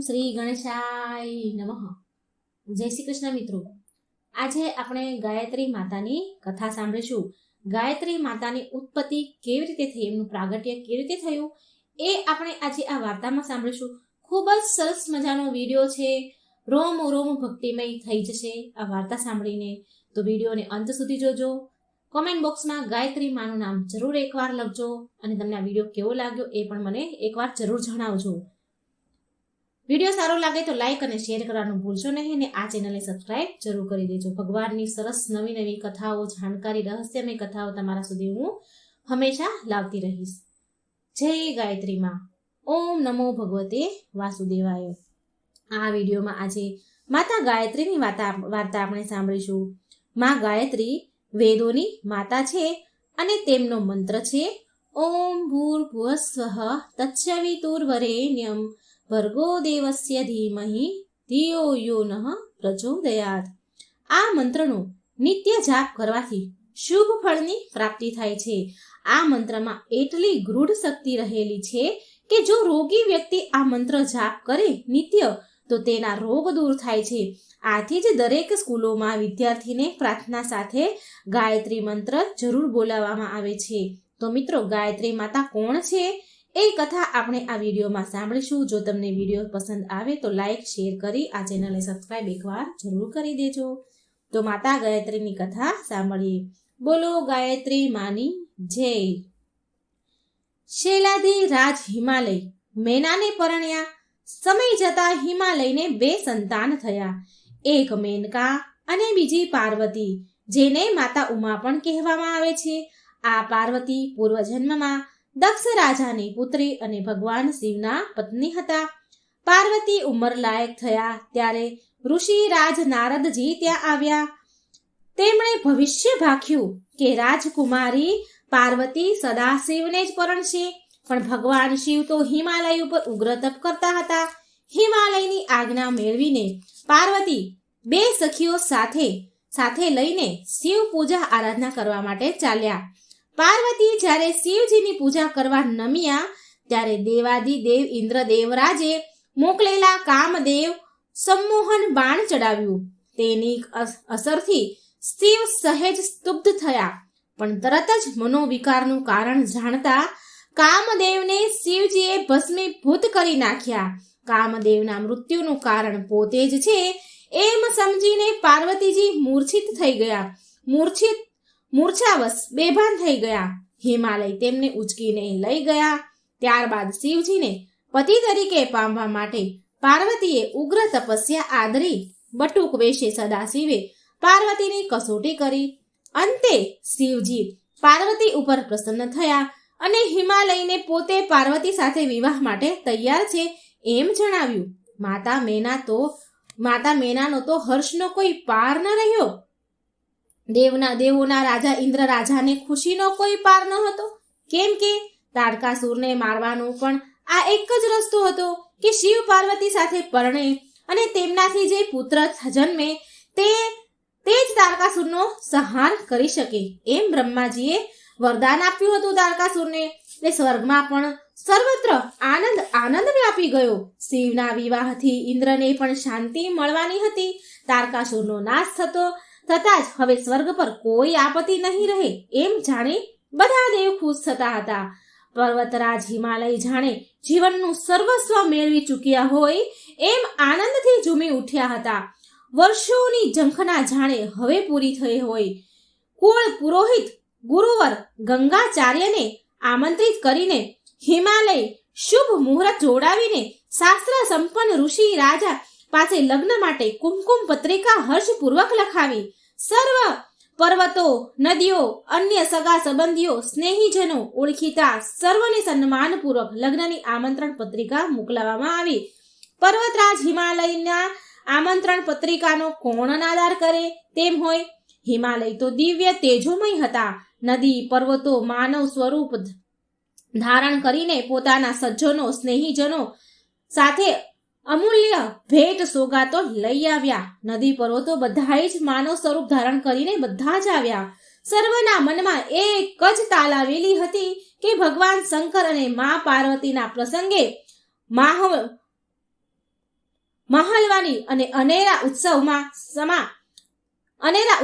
શ્રી ગણેશાય નમઃ. જય શ્રી કૃષ્ણ મિત્રો. આજે આપણે ગાયત્રી માતાની કથા સાંભળીશું. ગાયત્રી માતાની ઉત્પત્તિ કેવી રીતે થઈ, એમનું પ્રાગટ્ય કેવી રીતે થયું, એ આપણે આજે આ વાર્તામાં સાંભળીશું. ખૂબ જ સરસ મજાનો વિડીયો છે, રોમ રોમ ભક્તિમય થઈ જશે આ વાર્તા સાંભળીને. તો વિડીયોને અંત સુધી જોજો. કોમેન્ટ બોક્સમાં ગાયત્રી માનું નામ જરૂર એકવાર લખજો અને તમને આ વિડીયો કેવો લાગ્યો એ પણ મને એકવાર જરૂર જણાવજો. વિડીયો સારો લાગે તો લાઈક અને શેર કરવાનું ભૂલશો નહીં અને આ ચેનલને સબસ્ક્રાઇબ જરૂર કરી દેજો. ભગવાનની સરસ નવી નવી કથાઓ, જાણકારી, રહસ્યમય કથાઓ તમારા સુધી હું હંમેશા લાવતી રહીશ. જય ગાયત્રી માં. ઓમ નમો ભગવતે વાસુદેવાય. આ વિડીયોમાં આજે માતા ગાયત્રીની વાર્તા આપણે સાંભળીશું. માં ગાયત્રી વેદોની માતા છે અને તેમનો મંત્ર છે ઓમ ભૂર્ભુવસ્વઃ તત્સવિતુર્વરેણ્યમ ભર્ગો દેવસ્ય ધીમહિ ધિયો યો નઃ પ્રચોદયાત. આ મંત્રનો નિત્ય જાપ કરવાથી શુભ ફળની પ્રાપ્તિ થાય છે. આ મંત્રમાં એટલી ગૂઢ શક્તિ રહેલી છે કે જો રોગી વ્યક્તિ આ મંત્ર જાપ કરે નિત્ય તો તેના રોગ દૂર થાય છે. આથી જ દરેક સ્કૂલોમાં વિદ્યાર્થીને પ્રાર્થના સાથે ગાયત્રી મંત્ર જરૂર બોલાવવામાં આવે છે. તો મિત્રો, ગાયત્રી માતા કોણ છે એ કથા આપણે આ વિડીયોમાં સાંભળીશું. જો તમને વિડીયો પસંદ આવે તો લાઈક, શેર કરી આ ચેનલને સબસ્ક્રાઇબ એકવાર જરૂર કરી દેજો. તો માતા ગાયત્રીની કથા સાંભળીએ. બોલો ગાયત્રી માની જય. શૈલાધી રાજ હિમાલય મેનાને પરણ્યા. સમય જતા હિમાલયને 2 સંતાન થયા. એક મેનકા અને બીજી પાર્વતી, જેને માતા ઉમા પણ કહેવામાં આવે છે. આ પાર્વતી પૂર્વજન્મમાં દક્ષ રાજાની પુત્રી અને ભગવાન શિવના પત્ની હતા. પાર્વતી ઉંમર લાયક થયા ત્યારે ઋષિ રાજ નારદજી ત્યાં આવ્યા. તેમણે ભવિષ્ય ભાખ્યું કે રાજકુમારી પાર્વતી સદાશિવને જ પરણશે. પણ ભગવાન શિવ તો હિમાલય ઉપર ઉગ્ર તપ કરતા હતા. હિમાલયની આજ્ઞા મેળવીને પાર્વતી 2 સખીઓ સાથે લઈને શિવ પૂજા આરાધના કરવા માટે ચાલ્યા. પાર્વતી જ્યારે શિવજીની પૂજા કરવા નમ્યા ત્યારે દેવાદિદેવ ઇન્દ્રદેવરાજે મોકલેલા કામદેવ સંમોહન બાણ ચડાવ્યું. તેની અસરથી શિવ સહેજ સ્તુબ્ધ થયા, પણ તરત જ મનોવિકારનું કારણ જાણતા કામદેવને શિવજીએ ભસ્મીભૂત કરી નાખ્યા. કામદેવના મૃત્યુનું કારણ પોતે જ છે એમ સમજીને પાર્વતીજી મૂર્છિત થઈ ગયા. મૂર્છાવશ બેભાન થઈ ગયા. હિમાલય તેમને ઉચકીને લઈ ગયા. ત્યારબાદ શિવજીને પતિ તરીકે પામવા માટે પાર્વતીએ ઉગ્ર તપસ્યા આદરી બટુક વેશે સદાશિવે પાર્વતીની કસોટી કરી. અંતે શિવજી પાર્વતી ઉપર પ્રસન્ન થયા અને હિમાલયને પોતે પાર્વતી સાથે વિવાહ માટે તૈયાર છે એમ જણાવ્યું. માતા મેનાનો તો હર્ષનો કોઈ પાર ન રહ્યો. દેવોના રાજા ઇન્દ્ર રાજાને ખુશીનો કોઈ પાર ન હતો, કેમ કે તારકાસુરને મારવાનો પણ આ એક જ રસ્તો હતો કે શિવ પાર્વતી સાથે પરણે અને તેમનાથી જે પુત્ર જન્મે તે જ તારકાસુરનો સંહાર કરી શકે એમ બ્રહ્માજીએ વરદાન આપ્યું હતું તારકાસુરને. તે સ્વર્ગમાં પણ સર્વત્ર આનંદ વ્યાપી ગયો. શિવના વિવાહથી ઇન્દ્રને પણ શાંતિ મળવાની હતી. તારકાસુરનો નાશ થતા જ હવે સ્વર્ગ પર કોઈ આપત્તિ નહીં રહે એમ જાણી બધા દેવ ખુશ થતા હતા. પર્વતરાજ હિમાલય જાણે જીવનનું સર્વસ્વ મેળવી ચૂક્યા હોય એમ આનંદથી ઝૂમી ઉઠ્યા હતા. વર્ષોની ઝંખના જાણે હવે પૂરી થઈ હોય. કુળ પુરોહિત ગુરુવર ગંગાચાર્યને આમંત્રિત કરીને હિમાલય શુભ મુહૂર્ત જોડાવીને શાસ્ત્ર સંપન્ન ઋષિ રાજા પાસે લગ્ન માટે કુમકુમ પત્રિકા હર્ષપૂર્વક લખાવી. સર્વ પર્વતો, નદીઓ, અન્ય સગા સંબંધીઓ, સ્નેહીજનો, ઓળખીતા સર્વને સન્માનપૂર્વક લગ્નની આમંત્રણ પત્રિકા મોકલવામાં આવી. પર્વતરાજ હિમાલયના આમંત્રણ પત્રિકાનો કોણ અનાદર કરે તેમ હોય. હિમાલય તો દિવ્ય તેજોમય હતા. નદી પર્વતો માનવ સ્વરૂપ ધારણ કરીને પોતાના સજ્જનો, સ્નેહીજનો સાથે અમૂલ્ય ભેટ સોગાતો લઈ આવ્યા. નદી પર્વતો બધાએ જ માનવ સ્વરૂપ ધારણ કરીને બધા જ આવ્યા. સર્વના મનમાં એક જ તાલાવેલી હતી કે ભગવાન શંકર અને મા પાર્વતીના પ્રસંગે મહાલવાની અને અનેરા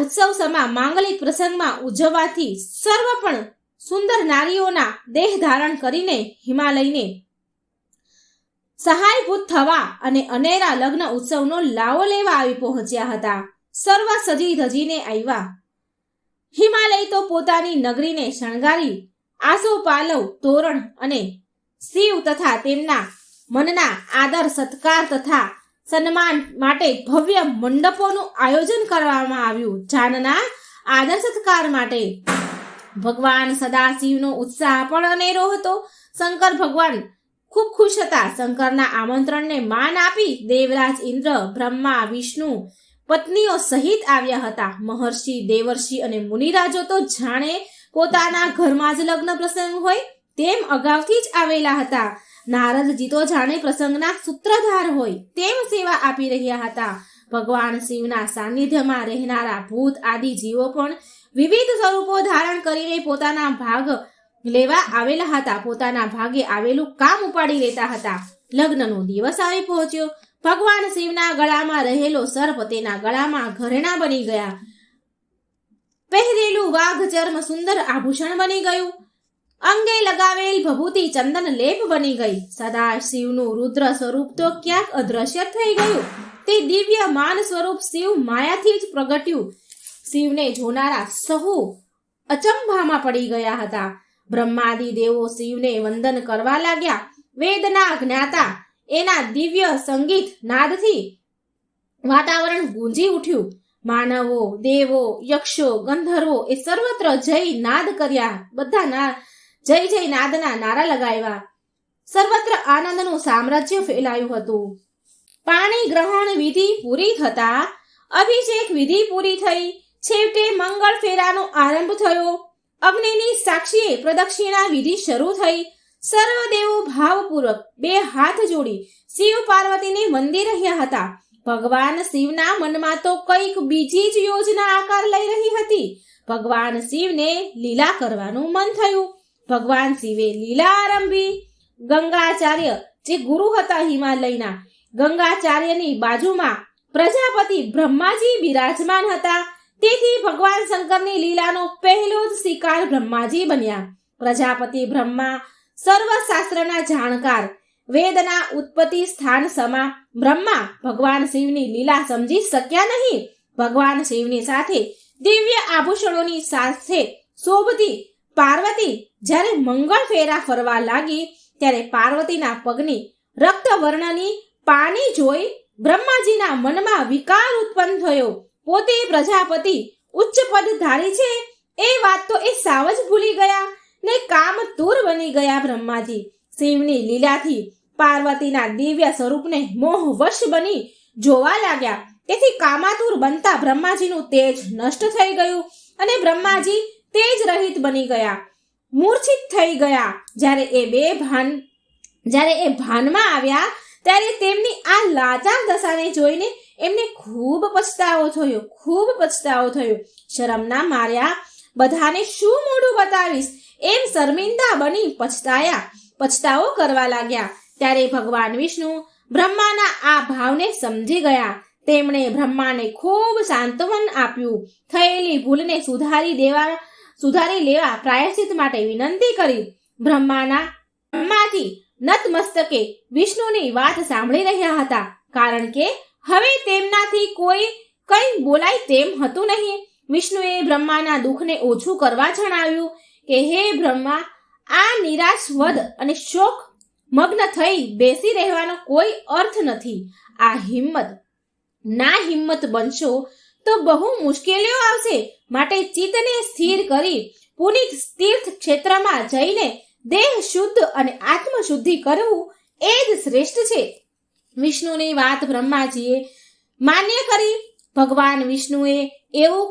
ઉત્સવ સમા માંગલિક પ્રસંગમાં ઉજવવાથી સર્વ પણ સુંદર નારીઓના દેહ ધારણ કરીને હિમાલયને સહાયભૂત થવા અને અનેરા લગ્ન ઉત્સવનો લાવો લેવા આવી પહોંચ્યા હતા. સર્વ સજી ધજીને આવ્યા. હિમાલય તો પોતાની નગરીને શણગારી આસોપાલવ, તોરણ અને શિવ તથા તેમના મનના આદર સત્કાર તથા સન્માન માટે ભવ્ય મંડપોનું આયોજન કરવામાં આવ્યું. જાનના આદર સત્કાર માટે ભગવાન સદાશિવનો ઉત્સાહ પણ અનેરો હતો. શંકર ભગવાન ખૂબ ખુશ હતા. શંકરના આમંત્રણને માન આપી દેવરાજ ઇન્દ્ર, બ્રહ્મા, વિષ્ણુ પત્નીઓ સહિત આવ્યા હતા. મહર્ષિ, દેવર્ષિ અને મુનિરાજો તો જાણે પોતાના ઘરમાં જ લગ્ન પ્રસંગ હોય તેમ અગાઉથી જ આવેલા હતા. નારદજી તો જાણે પ્રસંગના સૂત્રધાર હોય તેમ સેવા આપી રહ્યા હતા. ભગવાન શિવના સાનિધ્યમાં રહેનારા ભૂત આદિ જીવો પણ વિવિધ સ્વરૂપો ધારણ કરીને પોતાના ભાગ લેવા આવેલા હતા. પોતાના ભાગે આવેલું કામ ઉપાડી લેતા હતા. લગ્નનો દિવસ આવી પહોંચ્યો. ભગવાન શિવના ગળામાં રહેલો સર્પ તેના ગળામાં ઘરેણા બની ગયા. પહેરેલું વાઘ ચર્મ સુંદર આભૂષણ બની ગયું. અંગે લગાવેલ ભભૂતિ ચંદન લેપ બની ગઈ. સદા શિવનું રુદ્ર સ્વરૂપ તો ક્યાંક અદ્રશ્ય થઈ ગયું. તે દિવ્ય માન સ્વરૂપ શિવ માયાથી જ પ્રગટ્યું. શિવને જોનારા સહુ અચંભામાં પડી ગયા હતા. બ્રહ્માદિ દેવો શિવને વંદન કરવા લાગ્યા. વેદના જ્ઞાતા એના દિવ્ય સંગીત નાદથી વાતાવરણ ગુંજી ઉઠ્યું. માનવો, દેવો, યક્ષો, ગંધર્વો એ સર્વત્ર જય નાદ કર્યા. બધા જય જય નાદના નારા લગાવ્યા. સર્વત્ર આનંદનું સામ્રાજ્ય ફેલાયું હતું. પાણી ગ્રહણ વિધિ પૂરી થતા અભિષેક વિધિ પૂરી થઈ. છેવટે મંગળ ફેરાનો આરંભ થયો. અગ્નિની સાક્ષીએ પ્રદક્ષિણા વિધિ શરૂ થઈ. સર્વદેવો ભાવપૂર્વક બે હાથ જોડી શિવ પાર્વતીને વંદી રહ્યા હતા. ભગવાન શિવના મનમાં તો કંઈક બીજી જ યોજના આકાર લઈ રહી હતી. ભગવાન શિવને લીલા કરવાનું મન થયું. ભગવાન શિવે લીલા આરંભી. ગંગાચાર્ય જે ગુરુ હતા હિમાલયના, ગંગાચાર્યની બાજુમાં પ્રજાપતિ બ્રહ્માજી બિરાજમાન હતા. તેથી ભગવાન શંકરની લીલાનો પહેલો જ શિકાર બ્રહ્માજી બન્યા. પ્રજાપતિ બ્રહ્મા સર્વશાસ્ત્રના જાણકાર, વેદના ઉત્પત્તિ સ્થાન સમા બ્રહ્મા ભગવાન શિવની લીલા સમજી શક્યા નહીં. ભગવાન શિવની સાથે દિવ્ય આભૂષણોની સાથે શોભતી પાર્વતી જ્યારે મંગળ ફેરા ફરવા લાગી ત્યારે પાર્વતીના પગની રક્તવર્ણની પાની જોઈ બ્રહ્માજીના મનમાં વિકાર ઉત્પન્ન થયો. પોતે પ્રજાપતિ ઉચ્ચ પદ ધારી છે એ વાત તો એ સાવ જ ભૂલી ગયા ને કામતુર બની ગયા. બ્રહ્માજી શિવની લીલાથી પાર્વતીના દિવ્ય સ્વરૂપને મોહવશ બની જોવા લાગ્યા. તેથી કામાતુર બનતા બ્રહ્માજીનું તેજ નષ્ટ થઈ ગયું અને બ્રહ્માજી તેજ રહિત બની ગયા, મૂર્છિત થઈ ગયા. જ્યારે એ ભાનમાં આવ્યા ત્યારે તેમની આ લાચાર દશાને જોઈને એમને ખૂબ પછતાવો થયો. શરમના માર્યા બધાને શું મોઢું બતાવીશ એમ શર્મિંદા બની પછતાવો કરવા લાગ્યા. ત્યારે ભગવાન વિષ્ણુ બ્રહ્માના આ ભાવને સમજી ગયા. તેમણે બ્રહ્માને ખૂબ સાંત્વન આપ્યું. થયેલી ભૂલને સુધારી લેવા પ્રાયશ્ચિત માટે વિનંતી કરી. બ્રહ્માથી નતમસ્તકે વિષ્ણુની વાત સાંભળી રહ્યા હતા. કારણ કે હવે તેમનાથી કંઈ બોલાય તેમ હતું નહીં. વિષ્ણુએ બ્રહ્માના દુઃખને ઓછું કરવા જણાવ્યું કે હે બ્રહ્મા, આ નિરાશ વદ અને શોક મગ્ન થઈ બેસી રહેવાનો કોઈ અર્થ નથી. આ હિંમત બનશો તો બહુ મુશ્કેલીઓ આવશે. માટે ચિત્તને સ્થિર કરી પુનિત તીર્થ ક્ષેત્રમાં જઈને દેહ શુદ્ધ અને આત્મ શુદ્ધિ કરવું એ જ શ્રેષ્ઠ છે. વિષ્ણુની વાત બ્રહ્માજીએ માન્ય કરી. ભગવાન વિષ્ણુએ એવું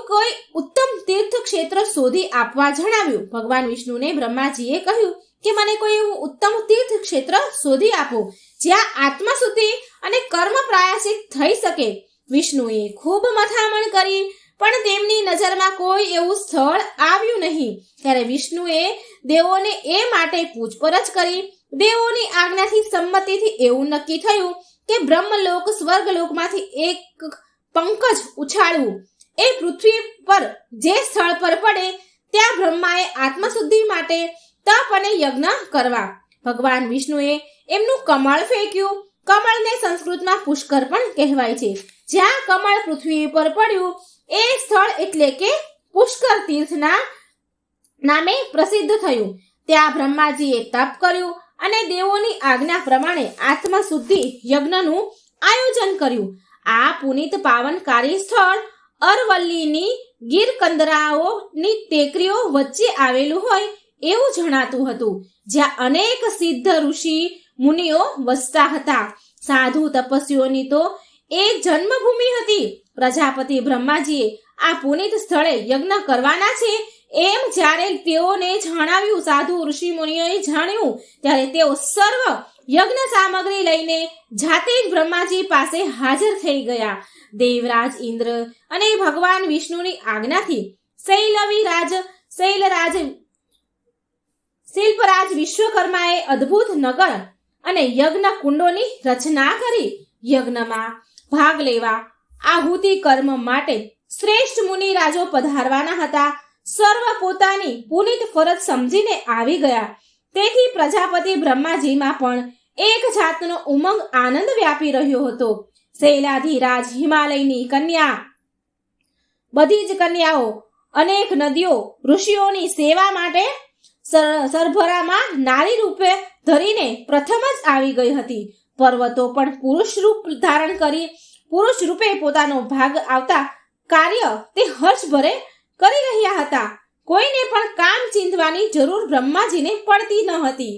કોઈ ઉત્તમ તીર્થ ક્ષેત્ર શોધી આપવા જણાવ્યું. ભગવાન વિષ્ણુને બ્રહ્માજીએ કહ્યું કે મને કોઈ એવું ઉત્તમ તીર્થ ક્ષેત્ર શોધી આપો જ્યાં આત્મશુદ્ધિ અને કર્મ પ્રાયશ્ચિત થઈ શકે. વિષ્ણુએ ખૂબ મથામણ કરી પણ તેમની નજરમાં કોઈ એવું સ્થળ આવ્યું નહીં. ત્યારે વિષ્ણુએ દેવોને એ માટે પૂછપરછ કરી. દેવોની આજ્ઞાથી સંમતિથી એવું નક્કી થયું કે બ્રહ્મલોક સ્વર્ગલોકમાંથી એક પંકજ ઉછાળવું. એ પૃથ્વી પર જે સ્થળ પર પડે ત્યાં બ્રહ્માએ આત્મશુદ્ધિ માટે તપ અને યજ્ઞ કરવા. ભગવાન વિષ્ણુએ એમનું કમળ ફેંક્યું. કમળને સંસ્કૃતમાં પુષ્કર પણ કહેવાય છે. જ્યાં કમળ પૃથ્વી પર પડ્યું એ સ્થળ એટલે કે પુષ્કર તીર્થના નામે પ્રસિદ્ધ થયું. ત્યાં બ્રહ્માજીએ તપ કર્યું અને દેવોની આજ્ઞા પ્રમાણે આત્મશુદ્ધિ યજ્ઞનું આયોજન કર્યું. આ પુનિત પાવનકારી સ્થળ અરવલ્લીની ગીરકંદરાઓની ટેકરીઓ વચ્ચે આવેલું હોય એવું જણાતું હતું, જ્યાં અનેક સિદ્ધ ઋષિ મુનિઓ વસતા હતા. સાધુ તપસ્વીઓની તો એ જન્મભૂમિ હતી. પ્રજાપતિ બ્રહ્માજીએ આ પુનિત સ્થળે યજ્ઞ કરવાના છે એમ જ્યારે તેઓને જણાવ્યું, સાધુ ઋષિ મુનિઓએ જાણ્યું, ત્યારે તેઓ સર્વ યજ્ઞ સામગ્રી લઈને જાતે જ બ્રહ્માજી પાસે હાજર થઈ ગયા. દેવરાજ ઇન્દ્ર અને ભગવાન વિષ્ણુની આજ્ઞાથી શિલ્પરાજ વિશ્વકર્માએ અદ્ભુત નગર અને યજ્ઞ કુંડોની રચના કરી. યજ્ઞમાં ભાગ લેવા આહુતિ કર્મ માટે શ્રેષ્ઠ મુનિરાજો પધારવાના હતા. સર્વ પોતાની પુનિત ફરજ સમજીને આવી ગયા. તેથી પ્રજાપતિ બ્રહ્માજીમાં પણ એક જાતનો ઉમંગ આનંદ વ્યાપી રહ્યો હતો. શૈલાધિરાજ હિમાલયની કન્યા, બધી જ કન્યાઓ, અનેક નદીઓ ઋષિઓની સેવા માટે સરભરામાં નારી રૂપે ધરીને પ્રથમ જ આવી ગઈ હતી. પર્વતો પણ પુરુષ રૂપ ધારણ કરી પુરુષ રૂપે પોતાનો ભાગ આવતા કાર્ય તે હર્ષભરે કરી રહ્યા હતા. કોઈને પણ કામ ચીંધવાની જરૂર બ્રહ્માજીને પડતી ન હતી.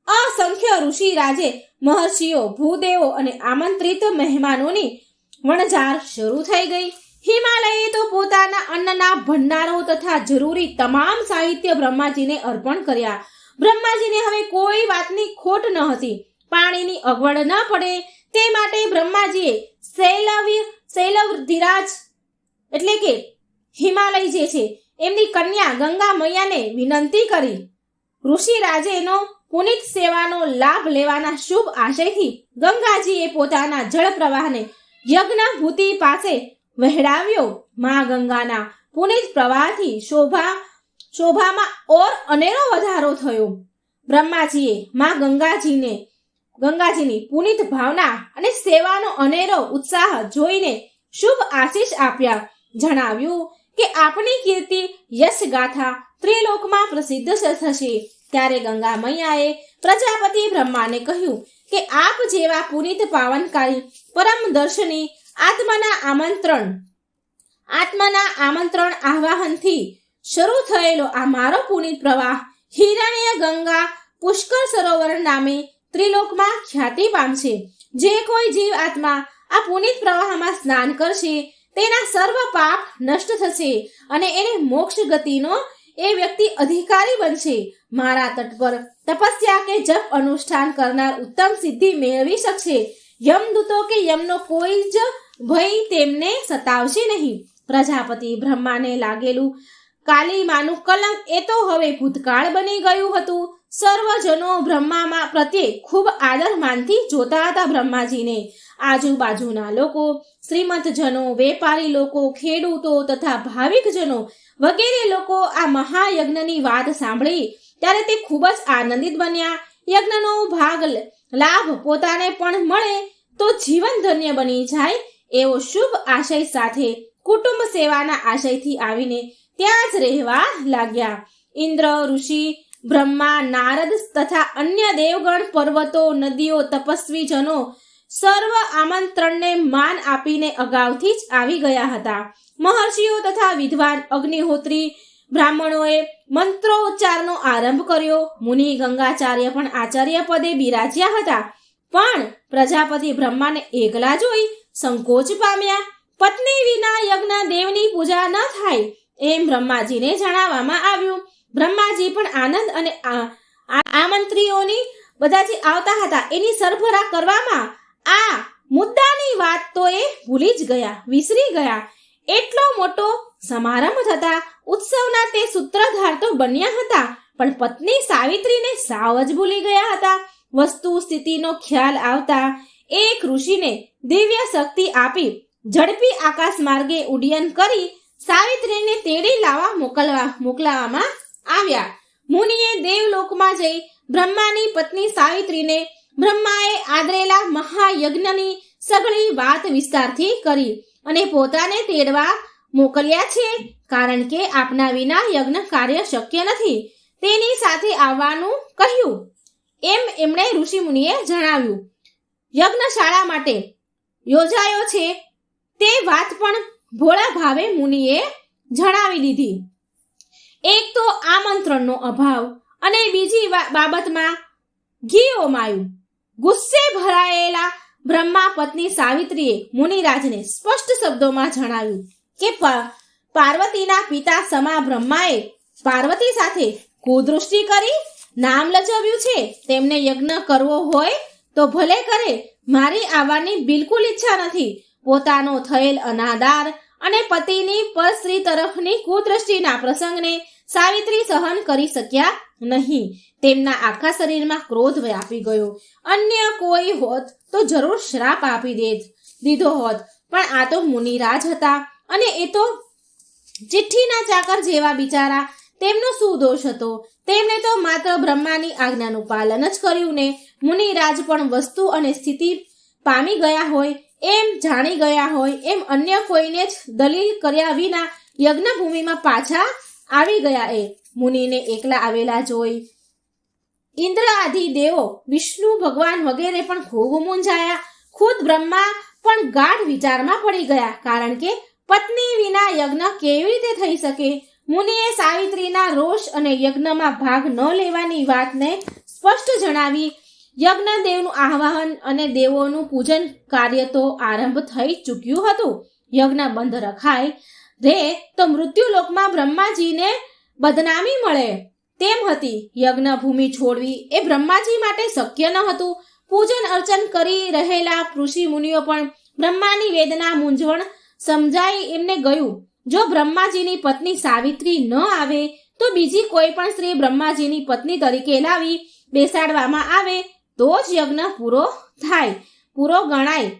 અસંખ્ય ઋષિ રાજે, મહર્ષિઓ, ભૂદેવો અને આમંત્રિત મહેમાનોની વણઝાર શરૂ થઈ ગઈ. હિમાલયે તો પોતાના અન્નના ભંડારો તથા જરૂરી તમામ સાહિત્ય બ્રહ્માજીને અર્પણ કર્યા. બ્રહ્માજીને હવે કોઈ વાતની ખોટ ન હતી. પાણીની અગવડ ન પડે તે માટે બ્રહ્માજીએ શૈલવધિરાજ એટલે કે હિમાલય જે છે એમની કન્યા ગંગા મૈયાને વિનંતી કરી. ઋષિરાજેનો પુનિત સેવાનો લાભ લેવાના શુભ આશયથી ગંગાજીએ પોતાના જળ પ્રવાહને યજ્ઞભૂતિ પાસે વહેડાવ્યો. મા ગંગાના પુનિત પ્રવાહથી શોભામાં ઓર અનેરો વધારો થયો. બ્રહ્માજીએ મા ગંગાજીની પુનિત ભાવના અને સેવાનો અનેરો ઉત્સાહ જોઈને શુભ આશીષ આપ્યા. જણાવ્યું કે આપણી કીર્તિ યશ ગાથા ત્રિલોકમાં પ્રસિદ્ધ થશે. ત્યારે ગંગા મૈયાએ પ્રજાપતિ બ્રહ્માને કહ્યું કે આપ જેવા પુનિત પાવનકારી પરમ દર્શની આત્માના આમંત્રણ આહ્વાનથી શરૂ થયેલો આ મારો પુનિત પ્રવાહ હિરણ્ય ગંગા પુષ્કર સરોવર નામે ત્રિલોકમાં ખ્યાતિ પામશે. જે કોઈ જીવ આત્મા આ પુનિત પ્રવાહમાં સ્નાન કરશે તેના સર્વ પાપ નષ્ટ થશે અને એને મોક્ષ ગતિનો એ વ્યક્તિ અધિકારી બનશે. મારા તટ પર તપસ્યા કે જપ અનુષ્ઠાન કરનાર ઉત્તમ સિદ્ધિ મેળવી શકશે. યમદૂતો કે યમનો કોઈ જ ભય તેમને સતાવશે નહીં. પ્રજાપતિ બ્રહ્માને લાગેલું કાલીમાનું કલંક એ તો હવે ભૂતકાળ બની ગયું હતું. સર્વજનો બ્રહ્મા પ્રત્યે ખૂબ આદર માનથી જોતા હતા બ્રહ્માજીને. આજુબાજુના લોકો, શ્રીમંતજનો, વેપારી લોકો, ખેડૂતો તથા ભાવિકજનો વગેરે લોકો આ મહાયજ્ઞની વાત સાંભળી ત્યારે તે ખૂબ જ આનંદિત બન્યા. યજ્ઞનો લાભ પોતાને પણ મળે તો જીવન ધન્ય બની જાય એવો શુભ આશય સાથે કુટુંબ સેવાના આશયથી આવીને ત્યાં જ રહેવા લાગ્યા. ઇન્દ્ર, ઋષિ, બ્રહ્મા, નારદ તથા અન્ય દેવગણ, પર્વતો, નદીઓ, તપસ્વીજનો સર્વ આમંત્રણને માન આપીને અગાઉથી જ આવી ગયા હતા. મહર્ષિઓ તથા વિદ્વાન અગ્નિહોત્રી બ્રાહ્મણોએ મંત્રોચ્ચારનો આરંભ કર્યો. મુનિ ગંગાચાર્ય પણ આચાર્ય પદે બિરાજ્યા હતા. પણ પ્રજાપતિ બ્રહ્માને એકલા જોઈ સંકોચ પામ્યા. પત્ની વિના યજ્ઞ દેવની પૂજા ન થાય એમ બ્રહ્માજીને જણાવવામાં આવ્યું. બ્રહ્માજી પણ આનંદ અને આમંત્રીઓની બધા જે આવતા હતા એની સરભરા કરવામાં આ મુદ્દાની વાત તો એ ભૂલી જ ગયા, વિસરી ગયા. એટલો મોટો સમારંભ થતા ઉત્સવના તે સૂત્રધાર તો બન્યા હતા, પણ પત્ની સાવિત્રીને સાવ જ ભૂલી ગયા હતા. વસ્તુ સ્થિતિનો ખ્યાલ આવતા એક ઋષિને દિવ્ય શક્તિ આપી ઝડપી આકાશ માર્ગે ઉડ્ડયન કરી સાવિત્રીને તેડી લાવવા મોકલાવવામાં આવ્યા. મુનિએ દેવલોકમાં જઈ બ્રહ્માની પત્ની સાવિત્રીને બ્રહ્માએ આદરેલા મહાયજ્ઞની સઘળી વાત વિસ્તારથી કરી અને પોતાને તેડવા મોકલ્યા છે, કારણ કે આપના વિના યજ્ઞ કાર્ય શક્ય નથી. તેની સાથે આવવાનું કહ્યું એમ એમણે ઋષિ મુનિએ જણાવ્યું. યજ્ઞશાળા માટે યોજાયો છે તે વાત પણ ભોળા ભાવે મુનિએ જણાવી દીધી. એક તો આમંત્રણનો અભાવ અને બીજી બાબતમાં ઘી ઓમાયું. ગુસ્સે ભરાયેલા બ્રહ્મા પત્ની સાવિત્રીએ મુનિરાજને સ્પષ્ટ શબ્દોમાં જણાવ્યું કે પાર્વતીના પિતા સમા બ્રહ્માએ પાર્વતી સાથે કુદૃષ્ટિ કરી નામ લજવ્યું છે. તેમને યજ્ઞ કરવો હોય તો ભલે કરે, મારી આવવાની બિલકુલ ઈચ્છા નથી. પોતાનો થયેલ અનાદાર અને પતિની પરસ્ત્રી તરફની કુદૃષ્ટિના પ્રસંગને સાવિત્રી સહન કરી શક્યા નહીં. તેમના આખા શરીરમાં ક્રોધ વ્યાપી ગયો. અન્ય કોઈ હોત તો જરૂર શ્રાપ આપી દીધો હોત, પણ આ તો મુનિરાજ હતા અને એ તો ચિઠ્ઠીના ચાકર જેવા બિચારા. તેમનો શું દોષ હતો? તેમણે તો માત્ર બ્રહ્માની આજ્ઞાનું પાલન જ કર્યું ને. મુનિરાજ પણ વસ્તુ અને સ્થિતિ પામી ગયા હોય એમ જાણી ગયા હોય એમ અન્ય કોઈને જ દલીલ કર્યા વિના યજ્ઞભૂમિમાં પાછા આવી ગયા. એ મુનિને એકલા આવેલા જોઈ ઇન્દ્ર આદિ દેવો, વિષ્ણુ ભગવાન વગેરે પણ ખૂબ મૂંઝાયા. ખુદ બ્રહ્મા પણ ગાઢ વિચારમાં પડી ગયા, કારણ કે પત્ની વિના યજ્ઞ કેવી રીતે થઈ શકે? મુનિએ સાવિત્રીના રોષ અને યજ્ઞમાં ભાગ ન લેવાની વાતને સ્પષ્ટ જણાવી. યજ્ઞ દેવનું આહ્વાન અને દેવોનું પૂજન કાર્ય તો આરંભ થઈ ચૂક્યું હતું. યજ્ઞ બંધ રખાય રે તો મૃત્યુલોકમાં બ્રહ્માજીને બદનામી મળે તેમ હતી. યજ્ઞ ભૂમિ છોડવી એ બ્રહ્માજી માટે શક્ય ન હતું. પૂજન અર્ચન કરી રહેલા ઋષિ મુનિઓ પણ બ્રહ્માની વેદના મૂંઝવણ સમજાઈ એમને ગયું. જો બ્રહ્માજીની પત્ની સાવિત્રી ન આવે તો બીજી કોઈ પણ સ્ત્રી બ્રહ્માજીની પત્ની તરીકે લાવી બેસાડવામાં આવે તો જ યજ્ઞ પૂરો ગણાય.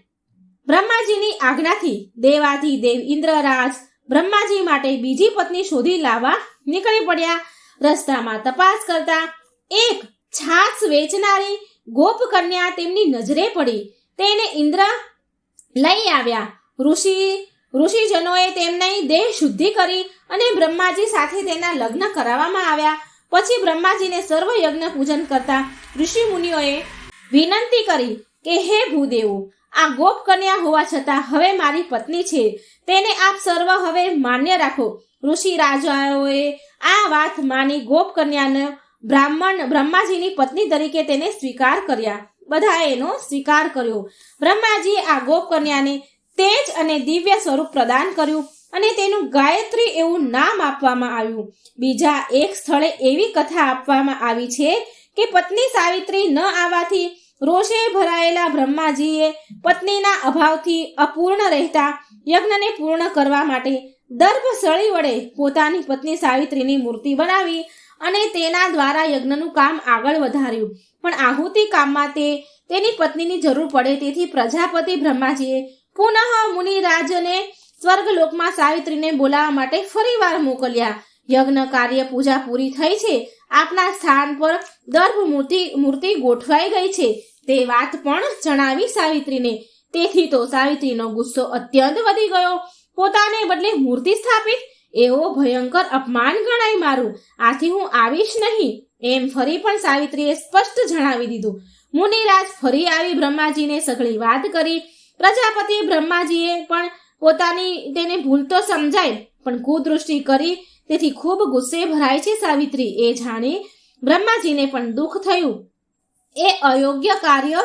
બ્રહ્માજીની આજ્ઞાથી દેવાધિદેવ ઇન્દ્રરાજ બ્રહ્માજી માટે બીજી પત્ની શોધી લાવવા નીકળી પડ્યા. રસ્તામાં તપાસ કરતા એક છાસ વેચનારી ગોપ કન્યા તેમની નજરે પડી. તેને ઇન્દ્ર લઈ આવ્યા. ઋષિજનોએ તેમની દેહ શુદ્ધિ કરી અને બ્રહ્માજી સાથે તેના લગ્ન કરાવવામાં આવ્યા. પછી બ્રહ્માજીને સર્વ યજ્ઞ પૂજન કરતા ઋષિ મુનિઓએ વિનંતી કરી કે હે ભૂદેવો, આ ગોપ કન્યા હોવા છતાં હવે મારી પત્ની છે, તેને આપ સર્વ હવે માન્ય રાખો. ઋષિ રાજાઓએ આ વાત માની ગોપ કન્યાને બ્રહ્માજીની પત્ની તરીકે તેને સ્વીકાર કર્યા. બધાએ એનો સ્વીકાર કર્યો. બ્રહ્માજીએ આ ગોપ કન્યાને તેજ અને દિવ્ય સ્વરૂપ પ્રદાન કર્યું અને તેનું ગાયત્રી એવું નામ આપવામાં આવ્યું. બીજા એક સ્થળે એવી કથા આપવામાં આવી છે કે પત્ની સાવિત્રી ન આવવાથી રોષે ભરાયેલા બ્રહ્માજીએ પત્નીના અભાવથી અપૂર્ણ રહેતા યજ્ઞને પૂર્ણ કરવા માટે દર્ભ સળી વડે પોતાની પત્ની સાવિત્રીની મૂર્તિ બનાવી અને તેના દ્વારા યજ્ઞનું કામ આગળ વધાર્યું. પણ આહુતિ કામમાં તેની પત્નીની જરૂર પડે તેથી પ્રજાપતિ બ્રહ્માજીએ પુનઃ મુનિરાજને સ્વર્ગલોકમાં સાવિત્રીને બોલાવવા માટે ફરીવાર મોકલ્યા. યજ્ઞ કાર્ય પૂજા પૂરી થઈ છે. આપના સ્થાન પર દર્ભ મૂર્તિ ગોઠવાઈ ગઈ છે તે વાત પણ જણાવી સાવિત્રીને. તેથી તો સાવિત્રીનો ગુસ્સો અત્યંત વધી ગયો. પોતાને બદલે મૂર્તિ સ્થાપિત, એવો ભયંકર અપમાન ગણાય મારું. આથી હું આવીશ નહીં એમ ફરી પણ સાવિત્રીએ સ્પષ્ટ જણાવી દીધું. મુનિરાજ ફરી આવી બ્રહ્માજીને સઘળી વાત કરી. પ્રજાપતિ બ્રહ્માજીએ પણ પોતાની તેને ભૂલ તો સમજાય પણ કુદૃષ્ટિ કરી, તેથી ખૂબ ગુસ્સે ભરાય છે સાવિત્રી. એ જાણી બ્રહ્માજીને પણ દુઃખ થયું. એ અયોગ્ય કાર્ય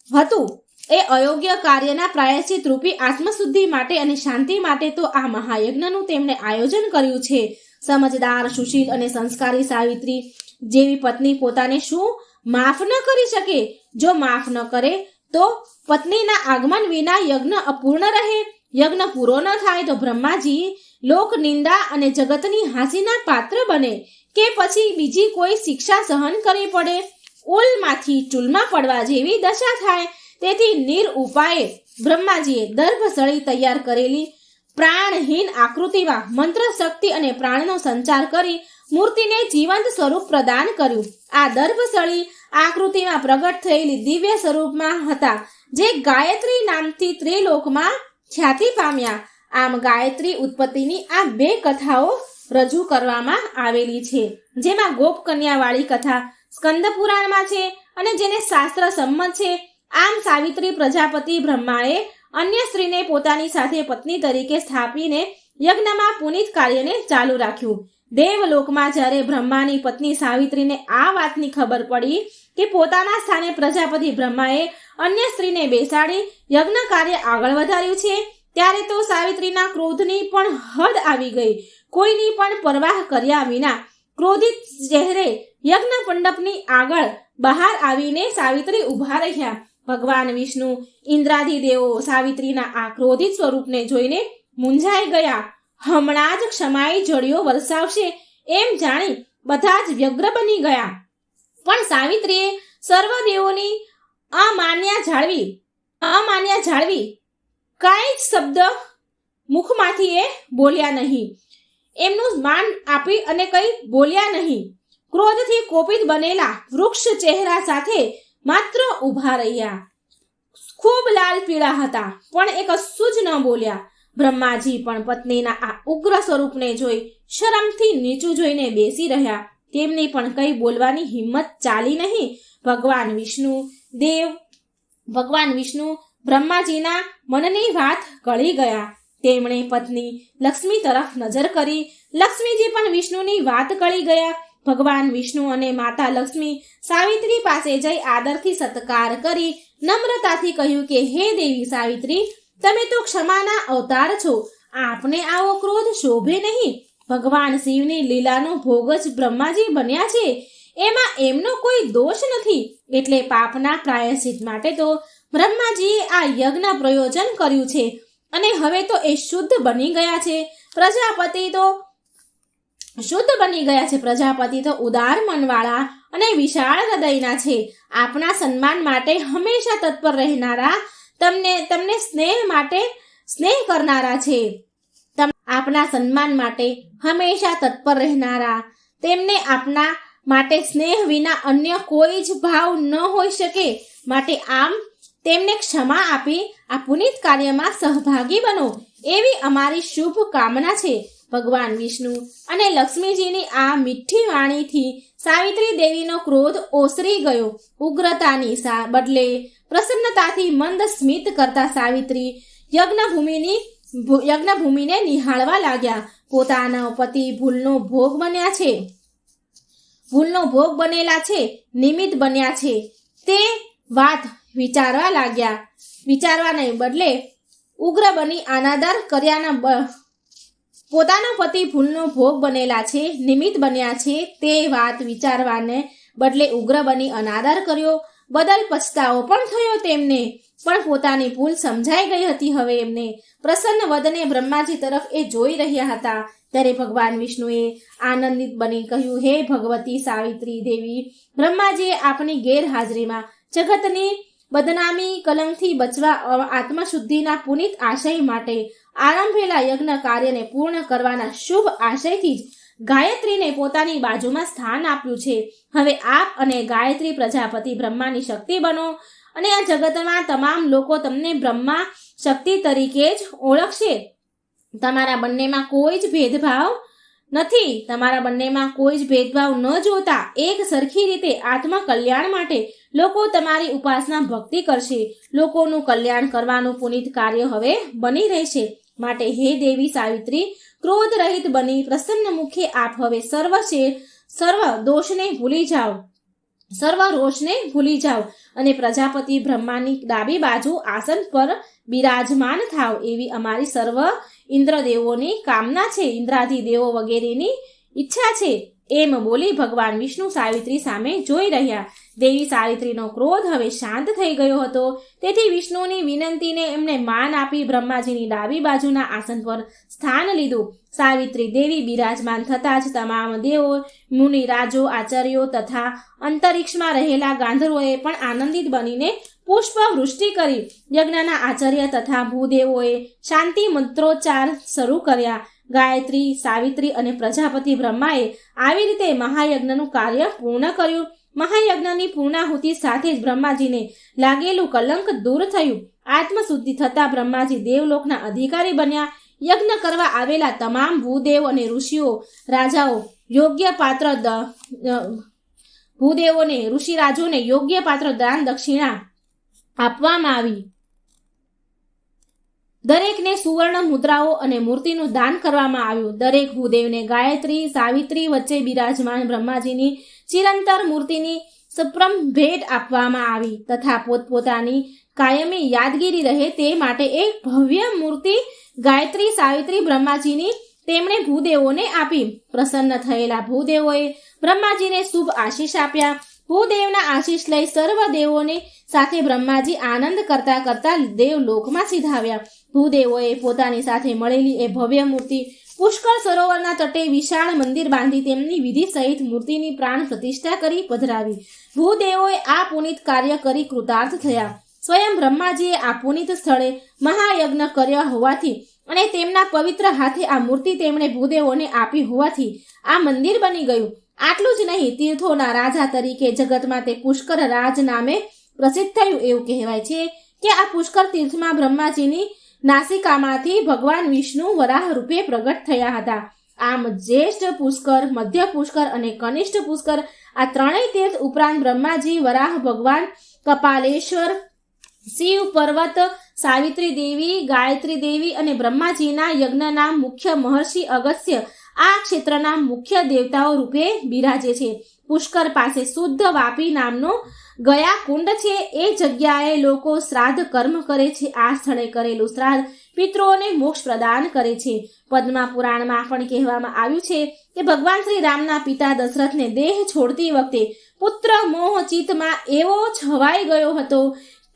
હતું. એ અયોગ્ય કાર્યના પ્રાયશ્ચિત રૂપી આત્મશુદ્ધિ માટે અને શાંતિ માટે તો આ મહાયજ્ઞનું તેમણે આયોજન કર્યું છે. સમજદાર, સુશીલ અને સંસ્કારી સાવિત્રી જેવી પત્ની પોતાને શું માફ ન કરી શકે? જો માફ ન કરે તો પત્નીના આગમન વિના યજ્ઞ અપૂર્ણ રહે. યજ્ઞ પૂરો ન થાય તો બ્રહ્માજી લોક નિંદા અને જગતની હાંસીના પાત્ર બને. કે પછી બીજી કોઈ શિક્ષા સહન કરવી પડે? ઓલમાંથી ચૂલમાં પડવા જેવી દશા થાય. તેથી નિરઉપાયે બ્રહ્માજીએ દર્ભસળી તૈયાર કરેલી પ્રાણહીન આકૃતિમાં મંત્ર શક્તિ અને પ્રાણનો સંચાર કરી મૂર્તિને જીવંત સ્વરૂપ પ્રદાન કર્યું. આ દર્ભસળી આકૃતિમાં પ્રગટ થયેલી દિવ્ય સ્વરૂપમાં હતા, જે ગાયત્રી નામથી ત્રિલોકમાં ખ્યાતિ પામ્યા. આમ ગાયત્રી ઉત્પત્તિની આ બે કથાઓ રજૂ કરવામાં આવેલી છે, જેમાં ગોપકન્યાવાળી કથા સ્કંદ પુરાણમાં છે અને જેને શાસ્ત્ર સંમત છે. આમ સાવિત્રી પ્રજાપતિ બ્રહ્માએ અન્ય સ્ત્રીને પોતાની સાથે પત્ની તરીકે સ્થાપીને યજ્ઞમાં પુનિત કાર્યને ચાલુ રાખ્યું. દેવલોકમાં જ્યારે બ્રહ્માની પત્ની સાવિત્રીને આ વાતની ખબર પડી કે પોતાના સ્થાને પ્રજાપતિ બ્રહ્માએ અન્ય સ્ત્રીને બેસાડી યજ્ઞ કાર્ય આગળ વધાર્યું છે, ત્યારે તો સાવિત્રીના ક્રોધની પણ હદ આવી ગઈ. કોઈની પણ પરવાહ કર્યા વિના ક્રોધિત ચહેરે યજ્ઞ મંડપની આગળ બહાર આવીને સાવિત્રી ઊભા રહ્યા. ભગવાન વિષ્ણુ ઇન્દ્રાદિ દેવો સાવિત્રીના આ ક્રોધિત સ્વરૂપને જોઈને મૂંઝાઈ ગયા. હમણાં જ ક્ષમાઈ જળિયો વરસાવશે એમ જાણી બધા જ વ્યગ્ર બની ગયા. પણ સાવિત્રીએ સર્વ દેવોની અમાન્યા જાળવી કાંઈ જ શબ્દ મુખમાંથી એ બોલ્યા નહીં. એમનું માન આપી અને કંઈ બોલ્યા નહીં. ક્રોધથી કોપિત બનેલા વૃક્ષ ચહેરા સાથે માત્ર ઊભા રહ્યા. ખૂબ લાલ પીળા હતા, પણ એ કશું જ ન બોલ્યા. બ્રહ્માજી પણ પત્નીના આ ઉગ્ર સ્વરૂપને જોઈ શરમથી નીચું જોઈને બેસી રહ્યા. તેમની પણ કંઈ બોલવાની હિંમત ચાલી નહીં. ભગવાન વિષ્ણુ બ્રહ્માજીના મનની વાત કળી ગયા. તેમણે પત્ની લક્ષ્મી તરફ નજર કરી. લક્ષ્મીજી પણ વિષ્ણુની વાત કળી ગયા. ભગવાન વિષ્ણુ અને માતા લક્ષ્મી સાવિત્રી પાસે જઈ આદરથી સત્કાર કરી નમ્રતાથી કહ્યું કે હે દેવી સાવિત્રી, તમે તો ક્ષમાના અવતાર છો. આપને આવો ક્રોધ શોભે નહીં. ભગવાન શિવની લીલાનો ભોગ જ બ્રહ્માજી બન્યા છે, એમાં એમનો કોઈ દોષ નથી. એટલે પાપના પ્રાયશ્ચિત માટે તો બ્રહ્માજીએ આ યજ્ઞ પ્રયોજન કર્યું છે અને હવે તો એ શુદ્ધ બની ગયા છે. પ્રજાપતિ તો ઉદાર મનવાળા અને વિશાળ હૃદયના છે. આપના સન્માન માટે હંમેશા તત્પર રહેનારા, તમને સ્નેહ કરનારા છે. આપના સન્માન માટે હંમેશા તત્પર રહેનારા, તેમને આપના માટે સ્નેહ વિના અન્ય કોઈ જ ભાવ ન હોઈ શકે. માટે આમ તેમને ક્ષમા આપી આ પુનિત કાર્યમાં સહભાગી બનો એવી અમારી શુભ કામના છે. ભગવાન વિષ્ણુ અને લક્ષ્મીજીની આ મીઠી વાણીથી સાવિત્રી દેવીનો ક્રોધ ઓસરી ગયો. ઉગ્રતાની બદલે પ્રસન્નતાથી મંદ સ્મિત કરતા સાવિત્રી યજ્ઞભૂમિને નિહાળવા લાગ્યા. પોતાના પતિ ભૂલનો ભોગ બનેલા છે, નિમિત્ત બન્યા છે તે વાત વિચારવાને બદલે ઉગ્ર બની અનાદર કર્યાના પોતાના પતિ ભૂલનો ભોગ બનેલા છે, નિમિત્ત બન્યા છે તે વાત વિચારવાને બદલે ઉગ્ર બની અનાદર કર્યો બદલ પછતાવો પણ થયો તેમને. પણ પોતાની ભૂલ સમજાઈ ગઈ હતી. હવે એમને પ્રસન્ન વદને બ્રહ્માજી તરફ એ જોઈ રહ્યા હતા. ત્યારે ભગવાન વિષ્ણુએ આનંદિત બની કહ્યું, હે ભગવતી સાવિત્રી દેવી, બ્રહ્માજીએ આપની ગેરહાજરીમાં જગતની બદનામી કલંકથી બચવા આત્મશુદ્ધિના પુનિત આશય માટે આરંભેલા યજ્ઞ કાર્યને પૂર્ણ કરવાના શુભ આશયથી જ ગાયત્રીને પોતાની બાજુમાં સ્થાન આપ્યું છે. હવે આપ અને ગાયત્રી પ્રજાપતિ બ્રહ્માની શક્તિ બનો અને આ જગતમાં તમામ લોકો તમને બ્રહ્મા શક્તિ તરીકે જ ઓળખશે. તમારા બંનેમાં કોઈ જ ભેદભાવ નથી. ન જોતા એક સરખી રીતે આત્મ કલ્યાણ માટે લોકો તમારી ઉપાસના ભક્તિ કરશે. લોકોનું કલ્યાણ કરવાનું પુનિત કાર્ય હવે બની રહેશે. માટે હે દેવી સાવિત્રી, ક્રોધ રહિત બની પ્રસન્ન મુખે આપ હવે સર્વ રોષને ભૂલી જાઓ અને પ્રજાપતિ બ્રહ્માની ડાબી બાજુ આસન પર બિરાજમાન થાવ એવી અમારી સર્વ ઇન્દ્રદેવોની કામના છે, ઇન્દ્રાદિ દેવો વગેરેની ઈચ્છા છે. એમ બોલી ભગવાન વિષ્ણુ સાવિત્રી સામે જોઈ રહ્યા. દેવી સાવિત્રીનો ક્રોધ હવે શાંત થઈ ગયો હતો, તેથી વિષ્ણુની વિનંતીને એમણે માન આપી બ્રહ્માજીની ડાબી બાજુના આસન પર સ્થાન લીધું. સાવિત્રી દેવી બિરાજમાન થતાં જ તમામ દેવો, મુનિ, રાજો, આચાર્યો તથા અંતરિક્ષમાં રહેલા ગાંધર્વોએ પણ આનંદિત બનીને પુષ્પવૃષ્ટિ કરી. યજ્ઞના આચાર્ય તથા ભૂદેવોએ શાંતિ મંત્રોચ્ચાર શરૂ કર્યા. ગાયત્રી, સાવિત્રી અને પ્રજાપતિ બ્રહ્માએ આવી રીતે મહાયજ્ઞનું કાર્ય પૂર્ણ કર્યું. મહાયજ્ઞની પૂર્ણાહુતિ સાથે જ બ્રહ્માજીને લાગેલું કલંક દૂર થયું. આત્મશુદ્ધિ થતાં બ્રહ્માજી દેવલોકના અધિકારી બન્યા. યજ્ઞ કરવા આવેલા તમામ ભૂદેવ અને ઋષિઓ, રાજાઓ યોગ્ય પાત્ર ભૂદેવોને, ઋષિરાજોને યોગ્ય પાત્ર દાન દક્ષિણા આપવામાં આવી. દરેકને સુવર્ણ મુદ્રાઓ અને મૂર્તિનું દાન કરવામાં આવ્યું. દરેક ભૂદેવને ગાયત્રી, સાવિત્રી વચ્ચે બિરાજમાન બ્રહ્માજીની ચિરંતર મૂર્તિની સપ્રમ ભેટ આપવામાં આવી તથા પોતપોતાની કાયમી યાદગીરી રહે તે માટે એક ભવ્ય મૂર્તિ ગાયત્રી, સાવિત્રી, બ્રહ્માજીની તેમણે ભૂદેવોને આપી. પ્રસન્ન થયેલા ભૂદેવોએ બ્રહ્માજીને શુભ આશીષ આપ્યા. ભૂદેવના આશીષ લઈ સર્વ દેવોની સાથે બ્રહ્માજી આનંદ કરતા કરતા દેવલોકમાં સિધાવ્યા. ભૂદેવોએ પોતાની સાથે મળેલી એ ભવ્ય મૂર્તિ પુષ્કળ સરોવરના તટે વિશાળ મંદિર બાંધી તેમની વિધિ સહિત મૂર્તિની પ્રાણ પ્રતિષ્ઠા કરી પધરાવી. ભૂદેવોએ આ પુનિત કાર્ય કરી કૃતાર્થ થયા. સ્વયં બ્રહ્માજીએ આ પુનિત સ્થળે મહાયજ્ઞ કર્યો હોવાથી અને તેમના પવિત્ર હાથે આ મૂર્તિ તેમણે ભૂદેવોને આપી હોવાથી આ મંદિર બની ગયું. આટલું જ નહીં, તીર્થોના રાજા તરીકે જગતમાં તે પુષ્કર રાજ નામે પ્રસિદ્ધ થયું. એવું કહેવાય છે કે આ પુષ્કર તીર્થમાં બ્રહ્માજીની નાસિકામાંથી ભગવાન વિષ્ણુ વરાહ રૂપે પ્રગટ થયા હતા. આમ જ્યેષ્ઠ પુષ્કર, મધ્ય પુષ્કર અને કનિષ્ઠ પુષ્કર આ ત્રણેય તીર્થ ઉપરાંત બ્રહ્માજી, વરાહ ભગવાન, કપાલેશ્વર, શિવ પર્વત, સાવિત્રી દેવી, ગાયત્રી દેવી અને બ્રહ્માજીના યજ્ઞના મુખ્ય મહર્ષિ અગસ્ત્ય આ ક્ષેત્રના મુખ્ય દેવતાઓ રૂપે બિરાજે છે. પુષ્કર પાસે શુદ્ધ વાપી નામનો ગયા કુંડ છે. એ જગ્યાએ લોકો શ્રાદ્ધ કર્મ કરે છે. આ સ્થળે કરેલું શ્રાદ્ધ પિતૃઓને મોક્ષ પ્રદાન કરે છે. પદ્મા પુરાણમાં પણ કહેવામાં આવ્યું છે કે ભગવાન શ્રી રામના પિતા દશરથને દેહ છોડતી વખતે પુત્ર મોહ ચિત્તમાં એવો છવાઈ ગયો હતો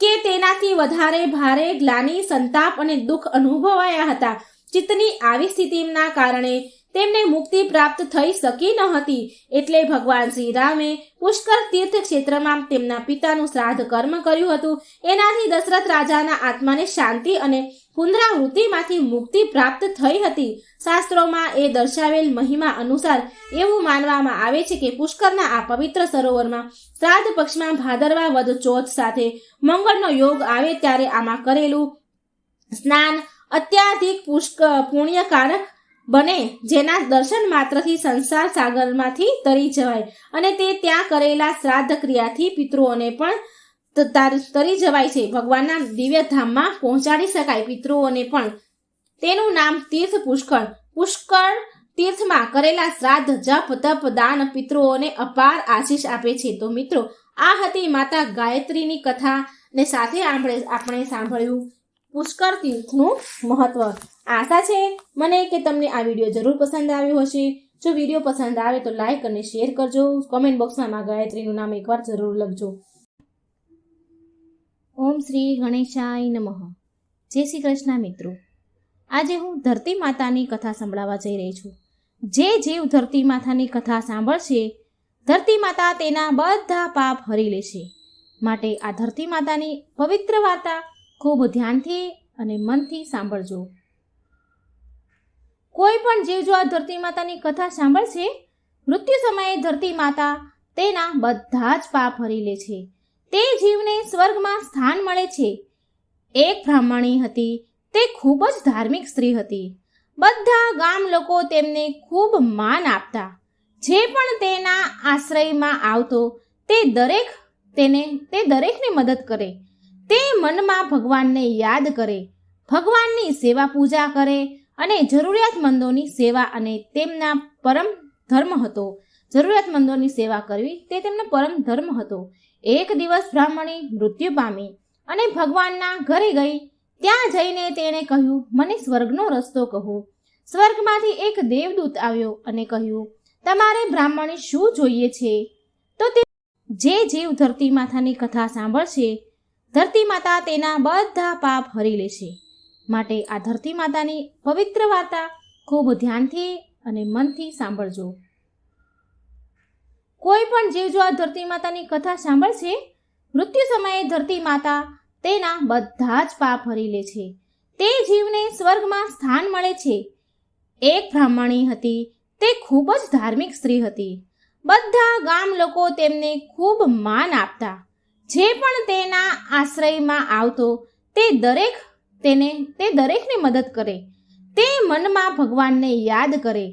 કે તેનાથી વધારે ભારે ગ્લાનિ, સંતાપ અને દુઃખ અનુભવાયા હતા. ચિત્તની આવી સ્થિતિના કારણે તેમને મુક્તિ પ્રાપ્ત થઈ શકી ન હતી. એટલે ભગવાન શ્રી રામે પુષ્કર તીર્થ ક્ષેત્રમાં તેમના પિતાનું શ્રાદ્ધ કર્મ કર્યું હતું. એનાથી દશરથ રાજાના આત્માને શાંતિ અને પુનરાવૃત્તિમાંથી મુક્તિ પ્રાપ્ત થઈ હતી. શાસ્ત્રોમાં એ દર્શાવેલ મહિમા અનુસાર એવું માનવામાં આવે છે કે પુષ્કરના આ પવિત્ર સરોવરમાં શ્રાદ્ધ પક્ષમાં ભાદરવા વદ ચોથ સાથે મંગળનો યોગ આવે ત્યારે આમાં કરેલું સ્નાન અત્યાધિક પુણ્યકારક બને, જેના દર્શન માત્રથી સંસાર સાગરમાંથી તરી જવાય અને તે ત્યાં કરેલા શ્રાદ્ધ ક્રિયાથી પિતૃઓને પણ તરી જવાય છે. ભગવાનના દિવ્ય ધામમાં પહોંચાડી શકાય પિતૃઓને પણ. તેનું નામ તીર્થ પુષ્કળ. પુષ્કળ તીર્થમાં કરેલા શ્રાદ્ધ, જપ, તપ, દાન પિતૃઓને અપાર આશીષ આપે છે. તો મિત્રો, આ હતી માતા ગાયત્રીની કથા ને સાથે આપણે સાંભળ્યું પુષ્કર તીર્થનું મહત્વ. આશા છે મને કે તમને આ વિડીયો જરૂર પસંદ આવ્યો હશે. જો વિડીયો પસંદ આવે તો લાઈક અને શેર કરજો. કોમેન્ટ બોક્સમાં મા ગાયત્રીનું નામ એકવાર જરૂર લખજો. ઓમ શ્રી ગણેશાય નમઃ. જય શ્રી કૃષ્ણ મિત્રો. આજે હું ધરતી માતાની કથા સંભળાવવા જઈ રહી છું. જે જીવ ધરતી માતાની કથા સાંભળશે, ધરતી માતા તેના બધા પાપ હરી લેશે. માટે આ ધરતી માતાની પવિત્ર વાર્તા ખૂબ ધ્યાનથી અને મનથી સાંભળજો. કોઈ પણ જીવ જો આ ધરતી માતાની કથા સાંભળશે, મૃત્યુ સમયે ધરતી માતા તેના બધા જ પાપ હરી લે છે. તે જીવને સ્વર્ગમાં સ્થાન મળે છે. એક બ્રાહ્મણી હતી. તે ખૂબ જ ધાર્મિક સ્ત્રી હતી. બધા ગામ લોકો તેમને ખૂબ માન આપતા. જે પણ તેના આશ્રયમાં આવતો તે દરેકને મદદ કરે. તે મનમાં ભગવાનને યાદ કરે, ભગવાનની સેવા પૂજા કરે અને જરૂરિયાતમંદોની સેવા અને તેમના પરમ ધર્મ હતો. જરૂરિયાતમંદોની સેવા કરવી તે તેમનો પરમ ધર્મ હતો. એક દિવસ બ્રાહ્મણી મૃત્યુ પામી અને ભગવાનના ઘરે ગઈ. ત્યાં જઈને તેણે કહ્યું, મને સ્વર્ગનો રસ્તો કહો. સ્વર્ગમાંથી એક દેવદૂત આવ્યો અને કહ્યું, તમારે બ્રાહ્મણી શું જોઈએ છે? તો તે જે જીવ ધરતી માતાની કથા સાંભળશે ધરતી માતા તેના બધા પાપ હરી લેશે. માટે આ ધરતી માતાની પવિત્ર વાર્તા ખૂબ ધ્યાનથી અને મનથી સાંભળજો. કોઈ પણ જીવ જો આ ધરતી માતાની કથા સાંભળશે, મૃત્યુ સમયે ધરતી માતા તેના બધા જ પાપ હરી લે છે. તે જીવને સ્વર્ગમાં સ્થાન મળે છે. એક બ્રાહ્મણી હતી. તે ખૂબ જ ધાર્મિક સ્ત્રી હતી. બધા ગામ લોકો તેમને ખૂબ માન આપતા. જે પણ તેના આશ્રયમાં આવતો તે દરેકને મદદ કરે. તે મનમાં ભગવાનને યાદ કરે,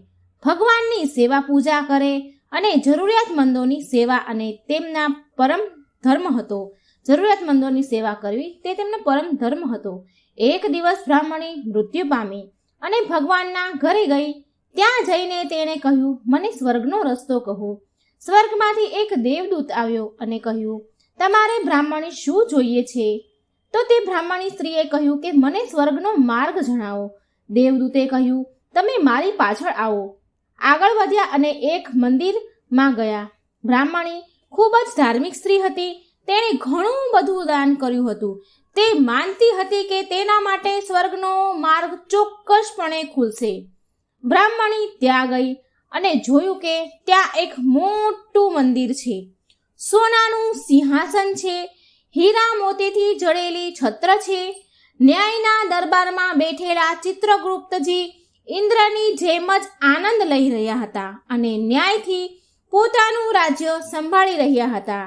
ભગવાનની સેવા પૂજા કરે અને જરૂરિયાતમંદોની સેવા અને તેમના પરમ ધર્મ હતો. જરૂરિયાતમંદોની સેવા કરવી તે તેમનો પરમ ધર્મ હતો. એક દિવસ બ્રાહ્મણી મૃત્યુ પામી અને ભગવાનના ઘરે ગઈ. ત્યાં જઈને તેણે કહ્યું, મને સ્વર્ગનો રસ્તો કહો. સ્વર્ગમાંથી એક દેવદૂત આવ્યો અને કહ્યું, તમારે બ્રાહ્મણી શું જોઈએ છે? તો તે બ્રાહ્મણી સ્ત્રીએ કહ્યું કે મને સ્વર્ગનો માર્ગ જણાવો. દેવદૂતે કહ્યું, તમે મારી પાછળ આવો. આગળ વધ્યા અને એક મંદિરમાં ગયા. બ્રાહ્મણી ખૂબ જ ધાર્મિક સ્ત્રી હતી. તેણે ઘણું બધું દાન કર્યું હતું. તે માનતી હતી કે તેના માટે સ્વર્ગનો માર્ગ ચોક્કસપણે ખુલશે. બ્રાહ્મણી ત્યાં ગઈ અને જોયું કે ત્યાં એક મોટું મંદિર છે. સોનાનું સિંહાસન છે. હીરા મોતીથી જડેલી છત્ર છે. ન્યાયના દરબારમાં બેઠેલા ચિત્રગુપ્તજી ઇન્દ્રની જેમ જ આનંદ લઈ રહ્યા હતા અને ન્યાયથી પોતાનું રાજ્ય સંભાળી રહ્યા હતા.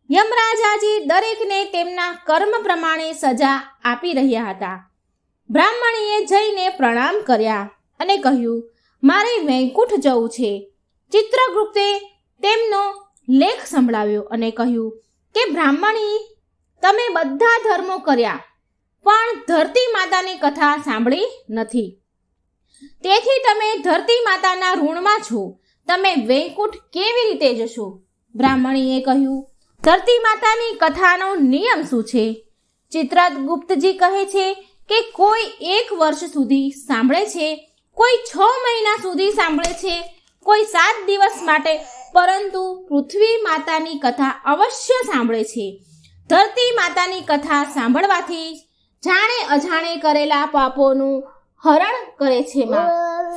યમરાજાજી દરેકને તેમના કર્મ પ્રમાણે સજા આપી રહ્યા હતા. બ્રાહ્મણીએ જઈને પ્રણામ કર્યા અને કહ્યું, મારે વૈકુંઠ જવું છે. ચિત્રગુપ્તે તેમનો લેખ સંભળાવ્યો અને કહ્યું કે બ્રાહ્મણી, તમે બધા ધર્મો કર્યા પણ ધરતી માતાની કથા સાંભળી નથી. તેથી તમે ધરતી માતાના ઋણમાં છો. તમે વૈકુંઠ કેવી રીતે જશો? બ્રાહ્મણીએ કહ્યું, ધરતી માતાની કથાનો નિયમ શું છે? ચિત્રગુપ્તજી કહે છે કે કોઈ 1 વર્ષ સુધી સાંભળે છે, કોઈ 6 મહિના સુધી સાંભળે છે, કોઈ 7 દિવસ માટે, પરંતુ પૃથ્વી માતાની કથા અવશ્ય સાંભળે છે. ધરતી માતાની કથા સાંભળવાથી જાણે અજાણે કરેલા પાપોનું હરણ કરે છે.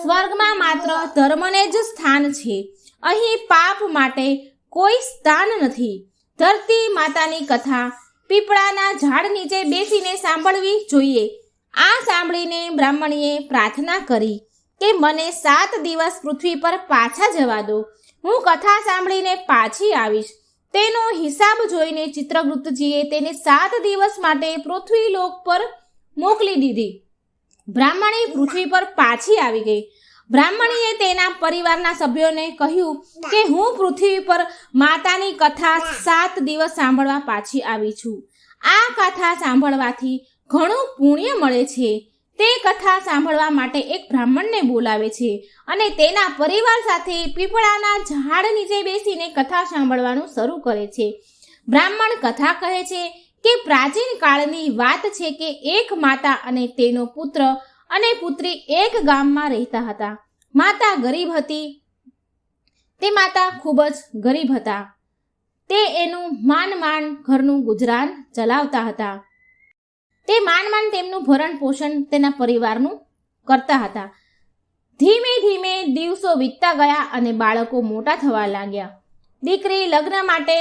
સ્વર્ગમાં માત્ર ધર્મને જ સ્થાન છે. અહીં પાપ માટે કોઈ સ્થાન નથી. ધરતી માતાની કથા પીપળાના ઝાડ નીચે બેસીને સાંભળવી જોઈએ. આ સાંભળીને બ્રાહ્મણીએ પ્રાર્થના કરી કે મને 7 દિવસ પૃથ્વી પર પાછા જવા દો. હું કથા સાંભળીને પાછી આવીશ. તેનો હિસાબ જોઈને ચિત્રગુપ્તજીએ તેને 7 દિવસ માટે પૃથ્વીલોક પર મોકલી દીધી. બ્રાહ્મણી પૃથ્વી પર પાછી આવી ગઈ. બ્રાહ્મણીએ તેના પરિવારના સભ્યોને કહ્યું કે હું પૃથ્વી પર માતાની કથા 7 દિવસ સાંભળવા પાછી આવી છું. આ કથા સાંભળવાથી ઘણું પુણ્ય મળે છે. તે કથા સાંભળવા માટે એક બ્રાહ્મણને બોલાવે છે અને તેના પરિવાર સાથે પીપળાના ઝાડ નીચે બેસીને કથા સાંભળવાનું શરૂ કરે છે. બ્રાહ્મણ કથા કહે છે કે પ્રાચીન કાળની વાત છે કે એક માતા અને તેનો પુત્ર અને પુત્રી એક ગામમાં રહેતા હતા. માતા ગરીબ હતી. તે માતા ખૂબ જ ગરીબ હતા. તે એનું માંડ ઘરનું ગુજરાન ચલાવતા હતા. તે માંડ તેમનું ભરણ પોષણ તેના પરિવારનું કરતા હતા. ધીમે ધીમે દિવસો વીતતા ગયા અને બાળકો મોટા થવા લાગ્યા. દીકરી લગ્ન માટે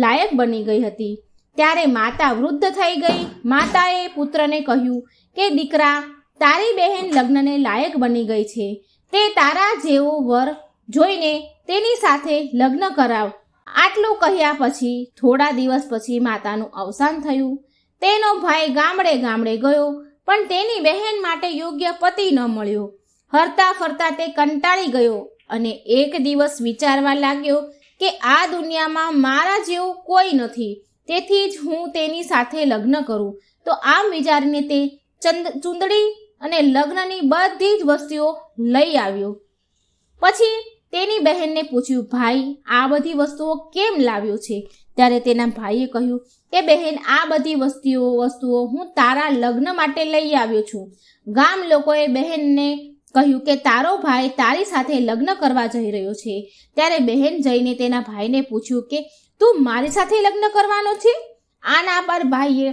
લાયક બની ગઈ હતી. ત્યારે માતા વૃદ્ધ થઈ ગઈ. માતાએ પુત્રને કહ્યું કે દીકરા, તારી બહેન લગ્નને લાયક બની ગઈ છે. તે તારા જેવો વર જોઈને તેની સાથે લગ્ન કરાવ. આટલું કહ્યા પછી થોડા દિવસ પછી માતાનું અવસાન થયું. તેનો ભાઈ ગામડે ગયો, પણ તેની બહેન માટે યોગ્ય પતિ ન મળ્યો. હરતા ફરતા તે કંટાળી ગયો અને એક દિવસ વિચારવા લાગ્યો કે આ દુનિયામાં મારા જેવું કોઈ નથી. તેથી જ હું તેની સાથે લગ્ન કરું. તો આમ વિચારીને તે ચૂંદડી અને લગ્નની બધી જ વસ્તુઓ લઈ આવ્યો. પછી તેની બહેનને પૂછ્યું, ભાઈ, આ બધી વસ્તુઓ કેમ લાવ્યો છે? ત્યારે તેના ભાઈએ કહ્યું કે બહેન, આ બધી વસ્તુઓ હું તારા લગ્ન માટે લઈ આવ્યો છું. ગામ લોકોએ બહેનને કહ્યું કે તારો ભાઈ તારી સાથે લગ્ન કરવા જઈ રહ્યો છે. ત્યારે બહેન જઈને તેના ભાઈને પૂછ્યું કે તું મારી સાથે લગ્ન કરવાનો છે? આના પર ભાઈએ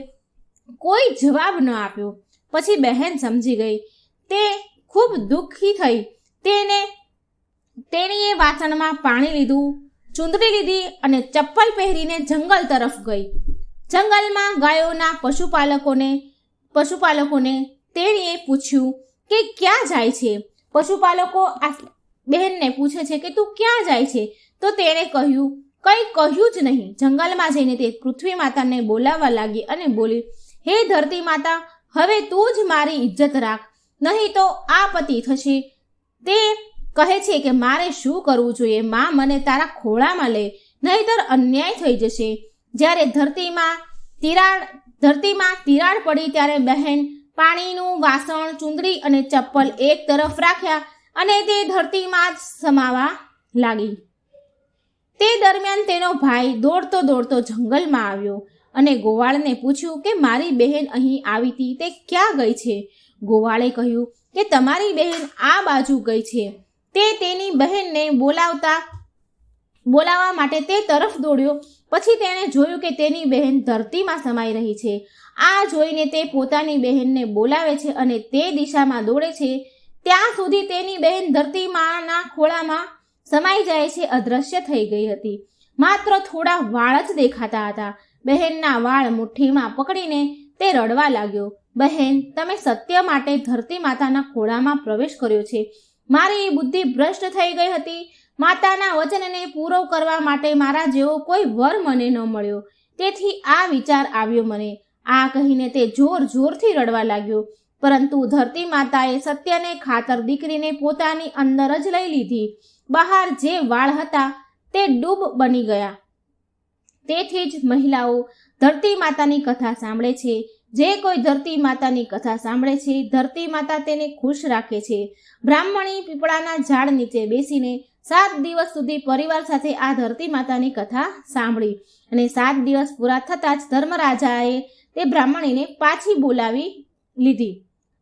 કોઈ જવાબ ન આપ્યો. પછી બહેન સમજી ગઈ. તે ખૂબ દુઃખી થઈ. તેણીએ વાસણમાં પાણી લીધું, ચૂંદડી લીધી અને ચપ્પલ પહેરીને જંગલ તરફ ગઈ. જંગલમાં ગાયોના પશુપાલકોને તેણીએ પૂછ્યું કે ક્યાં જાય છે. પશુપાલકો આ બહેનને પૂછે છે કે તું ક્યાં જાય છે? તો તેણે કહ્યું જ નહીં. જંગલમાં જઈને તે પૃથ્વી માતાને બોલાવવા લાગી અને બોલી, હે ધરતી માતા, હવે તું જ મારી ઇજ્જત રાખ, નહીં તો આપત્તિ થશે. તે કહે છે કે મારે શું કરવું જોઈએ? માં, મને તારા ખોળામાં લે, નહીંતર અન્યાય થઈ જશે. જ્યારે ધરતીમાં તિરાડ પડી ત્યારે બહેન પાણીનું વાસણ, ચૂંદડી અને ચપ્પલ એક તરફ રાખ્યા અને તે ધરતીમાં જ સમાવા લાગી. તે દરમિયાન તેનો ભાઈ દોડતો જંગલમાં આવ્યો અને ગોવાળને પૂછ્યું કે મારી બહેન અહીં આવી હતી, તે ક્યાં ગઈ છે? ગોવાળે કહ્યું કે તમારી બહેન આ બાજુ ગઈ છે. તે તેની બહેનને બોલાવવા માટે તે તરફ દોડ્યો. પછી તેણે જોયું કે તેની બહેન ધરતીમાં સમાઈ રહી છે. આ જોઈને તે પોતાની બહેનને બોલાવે છે અને તે દિશામાં દોડે છે. ત્યાં સુધી તેની બહેન ધરતીમાના ખોળામાં સમાઈ જાય છે, અદૃશ્ય થઈ ગઈ હતી. માત્ર થોડા વાળ જ દેખાતા હતા. બહેનના વાળ મુઠ્ઠીમાં પકડીને તે રડવા લાગ્યો. બહેન, તમે સત્ય માટે ધરતી માતાના ખોળામાં પ્રવેશ કર્યો છે. મારી બુદ્ધિ ભ્રષ્ટ થઈ ગઈ હતી. માતાના વચનને પૂરો કરવા માટે મારા જેવો કોઈ વર મને ન મળ્યો, તેથી આ વિચાર આવ્યો મને. આ કહીને તે જોરથી રડવા લાગ્યો. પરંતુ ધરતી માતાએ સત્યને ખાતર દીકરીને પોતાની અંદર જ લઈ લીધી. બહાર જે વાળ હતા તે ડૂબ બની ગયા. તેથી જ મહિલાઓ ધરતી માતાની કથા સાંભળે છે. જે કોઈ ધરતી માતાની કથા સાંભળે છે, ધરતી માતા તેને ખુશ રાખે છે. બ્રાહ્મણી પીપળાના ઝાડ નીચે બેસીને 7 દિવસ સુધી પરિવાર સાથે આ ધરતી માતાની કથા સાંભળી અને 7 દિવસ પૂરા થતાં જ ધર્મરાજાએ તે બ્રાહ્મણીને પાછી બોલાવી લીધી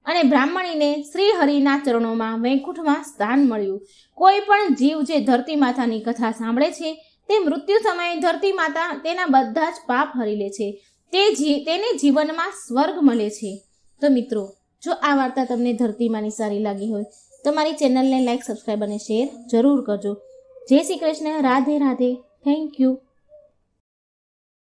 અને બ્રાહ્મણીને શ્રી હરિના ચરણોમાં વૈકુંઠમાં સ્થાન મળ્યું. કોઈ પણ જીવ જે ધરતી માતાની કથા સાંભળે છે તે મૃત્યુ સમયે ધરતી માતા તેના બધા જ પાપ હરી લે છે. તેને જીવનમાં સ્વર્ગ મળે છે. તો મિત્રો, જો આ વાર્તા તમને ધરતી માની સારી લાગી હોય તો મારી ચેનલને લાઈક, સબસ્ક્રાઈબ અને શેર જરૂર કરજો. જય શ્રી કૃષ્ણ. રાધે રાધે. Thank you.